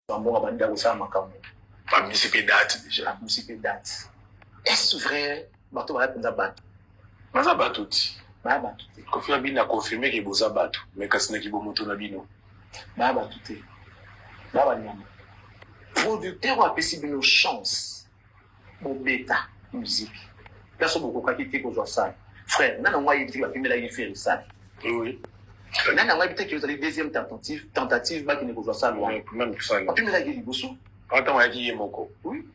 Bon, abanda au sama kamu. Pas municipé date déjà. Municipé date. Est-ce vrai? Bato va répondre à bat. Maza batuti. Ba batuti. Kofi Abin a confirmé qu'il boza batu. Mais kasina ki bomoto na bino. Ba batuti. Ba banyama. Producteur a pesi bino chance. Bon bêta musique. Personne beaucoup qui te ko ça. Frère, nana moi il dit la première il fait ça. Oui. Nana moi peut-être que vous allez deuxième tentative ba qui ne ko ça loin. Même ça. La première il bosso. Attends, on dit moko. Oui.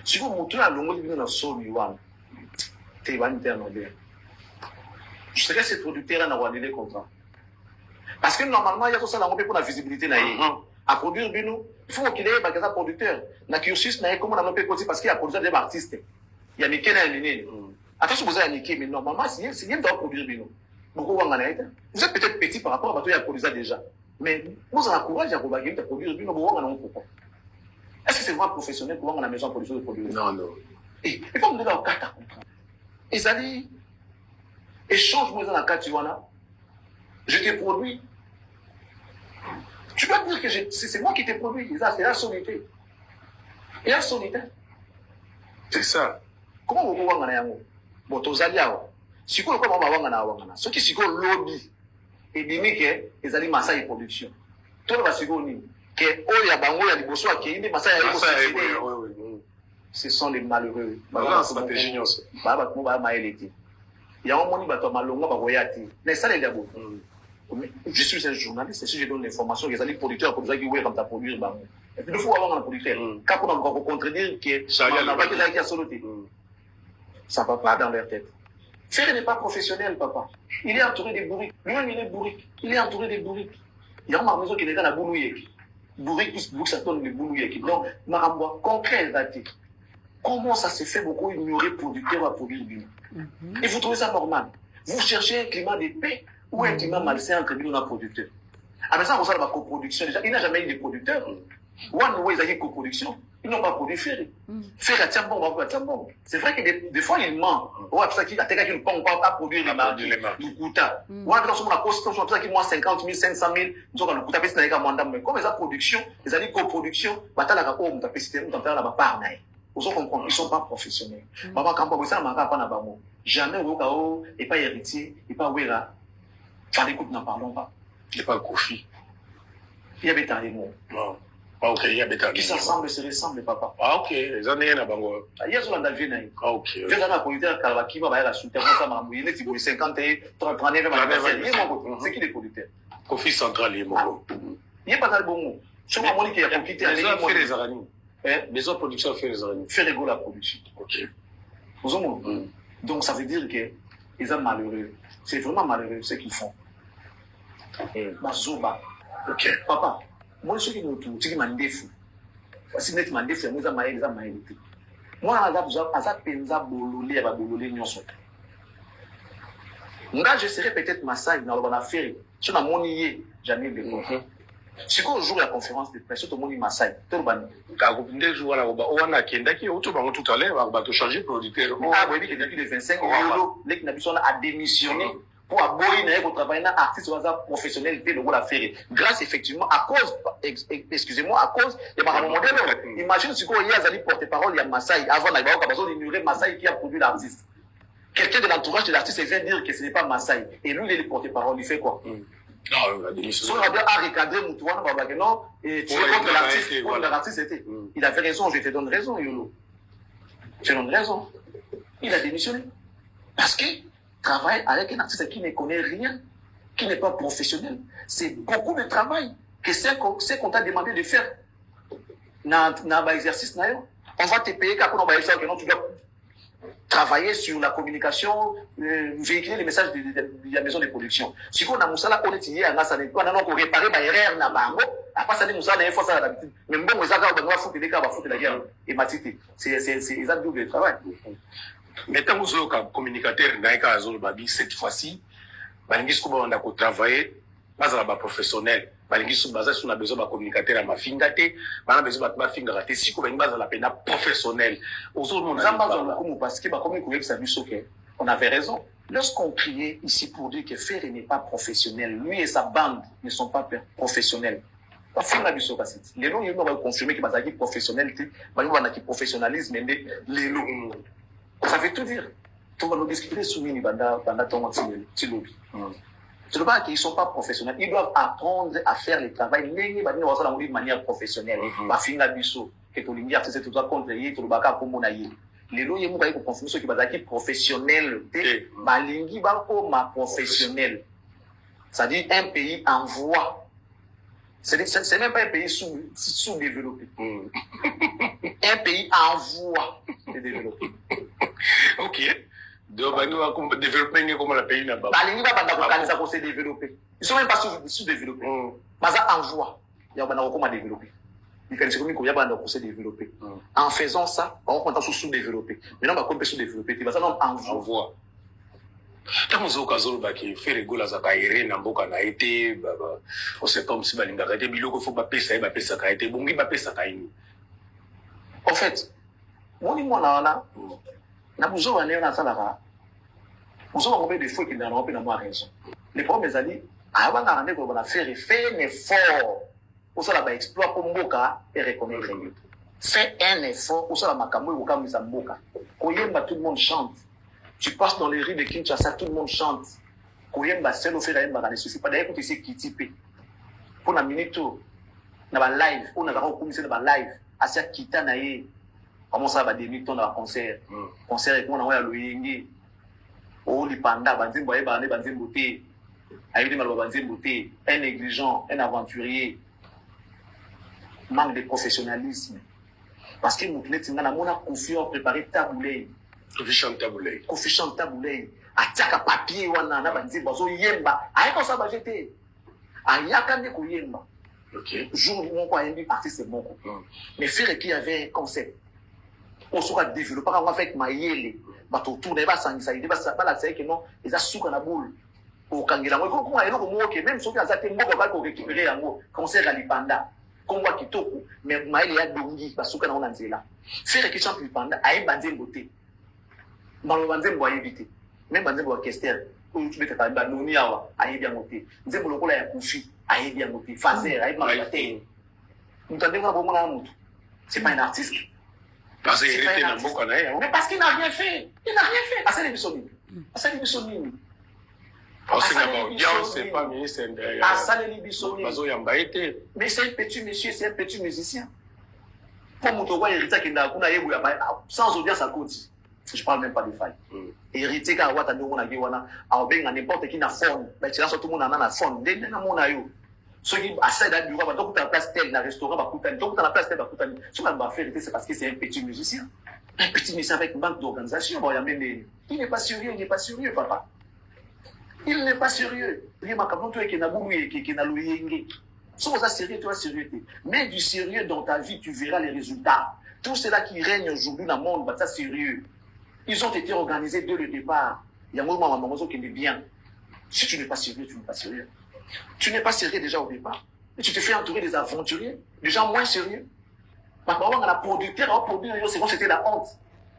Si vous montrez à longo bino na solo yuan. Te va intermédiaire. Je serais ce producteur là dans les contrats. Parce que normalement il y a tout ça dans pour la visibilité na à produire bino, il faut qu'il ait un producteur. Na cursus na comment on a peut parce qu'il y a produire des artistes. Il y a Mickey na Nene. Attention vous avez Mickey mais normalement c'est bien de produire bino. Beaucoup vous êtes peut-être petit par rapport à toi il y a produit déjà. Mais vous avez courage à produire bino vous avez pourquoi. Est-ce que c'est vraiment professionnel pour voir la maison de production de produire? Non non. Et pas me donner en carte à comprendre. Et ça dit échange-moi dans la carte tu vois là. Je t'ai produit. Tu dois dire que c'est moi qui t'ai produit. C'est la solité. Et la solité. C'est ça. Comment vous voyez ça? Bon, tu as dit, si vous voyez ça, ceux qui sont lobby et disent que les aliments massage et production. Tout le monde que oh ya bango ya liboso akende massage ya liboso. Ce sont les malheureux. Bah stratégie nyonso. Ba ko ba maeleti. Ya on moni bato malonga ba koyati. Mais ça les d'abord. Je suis un journaliste, si je donne l'information, les amis producteurs comme ça qui voient comme ça produire bango. Et puis il faut avoir un producteur. Quand on a encore contredire que ça n'a pas été à soloté. Ça va pas dans leur tête. Ferré n'est pas professionnel, papa. Il est entouré des bourriques. Lui-même, il est bourrique. Il est entouré des bourriques. Il y a une maison qui est dans la boulouille. Bourrique plus bourrique, ça donne les boulouilles. Donc, Marambois, concret, comment ça se fait beaucoup ignorer producteur à produire bien? Et vous trouvez ça normal? Vous cherchez un climat de paix ou un climat malsain entre nous et producteurs? Ah, mais ça, on sait la coproduction. Déjà, il n'a jamais eu de producteurs. One way, ils ont une coproduction. Ils n'ont pas produit Ferré. Ferré, tiens bon, tiens bon. C'est vrai que des fois, il ment. Ouais, pour ça qu'il a quelqu'un qui ne peut pas produire les marques. Du Kouta. Ouais, dans son cost, on sait qu'il moins 50 000, 500 000. Nous avons le Kouta, c'est un mandat. Mais comme ils ont production, ils ont une coproduction, bataille la capo, on t'a fait système, on t'a fait la part. Vous comprenez, ils ne sont pas professionnels. Papa, quand on ça, on n'a pas d'abamo. Jamais au Kao, et pas héritier, et pas Ouera. Par écoute, n'en parlons pas. Il n'y a pas de Kofi. Il y avait un mot. Non. Ah, ok, il y a des qui s'assemblent, se ressemblent, papa. Ah, ok, les années, à Bango. Il y a un David. Ah, ok. Il y a un producteur qui va à la souterrain, ça m'a mouillé, les types de 50 et 30 années, c'est qui les producteurs? Kofi Central, il est mort. Il n'y a pas de bon mot. C'est moi qui a quitté les gens fait les araignées. Les autres productions fait les araignées. Fait la production. Ok. Vous avez donc ça veut dire que ils sont malheureux. C'est vraiment malheureux ce qu'ils font. Mazoba. Ok. Papa, moi je suis qui m'a défou. Si net m'a défou, nous avons été. Moi, penza bololé, va bololé nyonso. Moi, je serais peut-être Massai dans la affaire. Si on a monié, jamais de si on joue la conférence de presse, tout le monde est Massai. Tout le monde. Quand vous venez jouer à la on a qui est tout à l'heure, va te changer producteur. Ah oui, depuis les 25 ans, les qui a démissionné pour aboyer pour travailler dans artiste professionnel de la faire. Grâce effectivement à cause, excusez-moi, à cause de ma modèle. Imagine si il y a des porte-parole, il y a Massai avant la a besoin d'ignorer Massai qui a produit l'artiste. Quelqu'un de l'entourage de l'artiste vient dire que ce n'est pas Massai. Et lui, il est le porte-parole, il fait quoi? Non, la démission. Si on a bien à recadrer Moutouane, non, et tu es contre l'artiste, contre l'artiste était. Il avait raison, je te donne raison, Yolo. Je te donne raison. Il a démissionné. Parce que travailler avec un artiste qui ne connaît rien, qui n'est pas professionnel, c'est beaucoup de travail que c'est qu'on t'a demandé de faire. Dans l'exercice, on va te payer quand on va faire que non, tu dois travailler sur la communication, véhiculer les messages de la maison de production. Si on a Moussala, on est ici, on a réparé ma erreur, on a bango, après ça, Moussala, il faut ça d'habitude. Mais bon, on va foutre des cas, on va foutre la guerre. Et Matité, c'est un double travail. Mais tant que vous êtes communicateur, cette fois-ci, on a travaillé, pas à professionnel. On a besoin de communicateur à ma fingate, on a besoin de ma fingate, si on a besoin de professionnel. Parce que, on avait raison. Lorsqu'on criait ici pour dire que Ferré n'est pas professionnel, lui et sa bande ne sont pas professionnels. bafinga biso kasi lelo yebo ba confirmer que bazaki professionnalité ba qui professionnalisme ende lelo ça veut tout dire tout va nous discuter sous mini banda ton tilobi tu ne pas qu'ils sont pas professionnels ils doivent apprendre à faire le travail ndenge ba ndenge basala de manière professionnelle bafinga biso que to lingi artiste tout ça contre yi to baka ko mona yi lelo yebo ba ko confirmer ceux qui bazaki professionnel te balingi ba ko ma professionnel c'est-à-dire un pays en voie. C'est même pas un pays sous-développé. Un pays en voie de développer. Ok. Donc, on va développer comme le pays là-bas. Ils sont même pas sous-développés. Mais en voie. Il y a comment développer. Il y a se développer. En faisant ça, on va sous-développer. Maintenant, on va sous-développer. Il va en voie. Tant que Kazolo qui fait rigoler à Kaire, Namboka n'a été, on sait comme si Balinga a été, Biloko faut pas payer ça, il va payer ça, il a été, Bongi va payer ça, en fait, moi, n'a besoin d'aller dans la nous avons des fois qui n'ont pas raison. Les problèmes, c'est avant d'arriver pour faire un effort, pour ça, là, exploit pour Mboka et reconnaître. Fais un effort, pour ça, là, Makambo et Wakam Mboka. Koyemba, tout le monde chante. Tu passes dans les rues de Kinshasa, tout le monde chante. Koyemba, seul au fait d'ailleurs, ne suffit pas d'ailleurs écouter ce qui type. Pour la minute, dans la live, on a commencé dans la live, à ce qui t'a naïe. Comment ça va débuter dans le concert? Concert et qu'on a envoyé à l'Oyengi. Oh, les pandas, Banzimbo, Banzimbo, un négligent, un aventurier. Manque de professionnalisme. Parce que nous avons confiance préparé taboulé. Coefficient taboulé. Attaque à papier, wana na Banzimbo, so yemba. Aïe, comme ça va jeter. Aïe, kande ko yemba. Jour où on croit un artiste, c'est bon. Mais faire qu'il y avait un concept. On sera développé, on va faire maïele. Bato tourner, va s'engager, va la dire que non, ils ont souka na boule. Au Kangela, comment est-ce que même si on a été mort, on va récupérer un mot, concert à l'Ipanda. Comme moi qui toque, mais maïle ya dongi, parce que on a dit là. Faire que champ l'Ipanda, aïe bandé beauté. Dans bandé bois éviter. Même bandé bois question. Où tu peux te faire banoni awa, aïe bien monté. Nous avons le rôle à confi, aïe bien monté. Fazer, aïe marqué. Nous t'avons pas vraiment un mot. C'est pas un artiste. Parce qu'il était dans le mais parce qu'il n'a rien fait. Il n'a rien fait. Parce qu'il est sonné. Parce qu'il est sonné. Parce qu'il n'a audience, c'est pas ministre. Mais c'est un petit monsieur, c'est un petit musicien. Comme Moutouwa héritier qui n'a sans audience à côté. Je parle même pas de faille. Héritier qui a ouata de mona giwana, a obéi à n'importe qui n'a fond. Mais c'est là surtout mon ana fond. Dès que mona yo. Ceux qui essaient d'aller bureau, donc tu as la place tel, dans le restaurant, donc tu as la place tel, ce qu'on va faire, c'est parce que c'est un petit musicien. Un petit musicien avec une banque d'organisation. Il n'est pas sérieux, il n'est pas sérieux, papa. Il n'est pas sérieux. Il m'a dit qu'il n'a pas sérieux. Si vous êtes sérieux, tu es sérieux. Mais du sérieux dans ta vie, tu verras les résultats. Tout cela qui règne aujourd'hui dans le monde, c'est sérieux. Ils ont été organisés dès le départ. Il y a un moment où qui est bien. Si tu n'es pas sérieux, tu n'es pas sérieux. Tu n'es pas sérieux déjà au départ. Et tu te fais entourer des aventuriers, des gens moins sérieux. Maintenant, on a producteur, c'est comme si c'était la honte.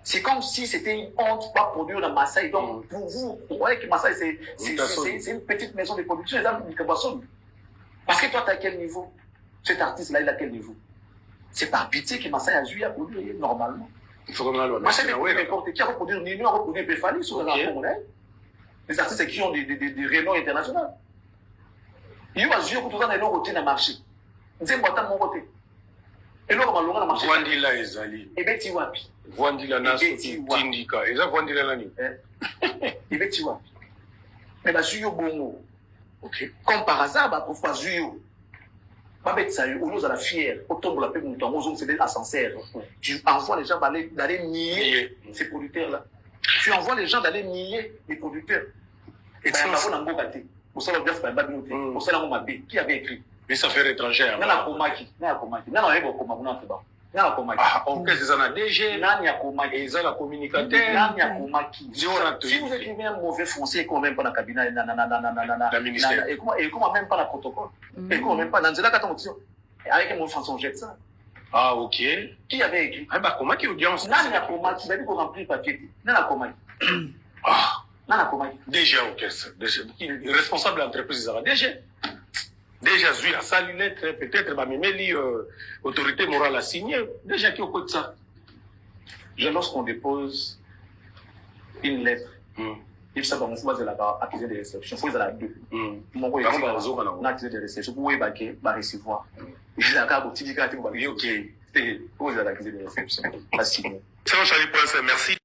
C'est comme si c'était une honte pas produire dans Marseille. Donc, pour vous voyez que Marseille, c'est une petite maison de production. Parce que toi, tu as quel niveau? Cet artiste-là, il a quel niveau? C'est par pitié que Marseille a joué à produire normalement. Il faut vraiment Marseille n'est pas qui a reproduit Nino, a reproduit Péphanie sur la Congolais. Les artistes qui ont des renoms internationaux. Il y a joué pour tout ça, ils ont dans le marché. Ils ont mon côté. Et là, on va le marché. Vandila Ezali. Et bien, tu vois. Vandila Nasu Tindika. Et ça, Vandila Nani. Et bien, tu vois. Mais la Zuyo Bongo. Comme par hasard, pour faire Zuyo. Pas bête ça, on nous a la fière. Au tombe la paix, mon temps, on c'est des ascenseurs. Tu envoies les gens d'aller nier ces producteurs-là. Tu envoies les gens d'aller nier les producteurs. Et ça, on a un beau gâté. Qui avait écrit? Mais ça fait étrangère. Ok, c'est ça, DG. Et ça, la communicateur. Si vous écrivez un mauvais français, comment même pas dans le cabinet, et comment même pas dans le protocole, et comment même pas dans le avec un mauvais français, on jette ça. Ah, ok. Qui avait écrit? Ah, bah, comment qui audience? Nan ya Komaki, il a dit qu'on remplit le papier. Nan ya Komaki. Ah. Déjà, ok. Responsable de l'entreprise, DG. déjà zui à ça lettre peut-être bah même autorité morale à signer déjà qui au côté de ça lorsqu'on dépose une lettre il faut savoir qu'on va accuser des réceptions il faut la deux mon quoi on a accusé des réceptions pour évacuer va recevoir il a qu'à boutique OK pour accuser des réceptions merci merci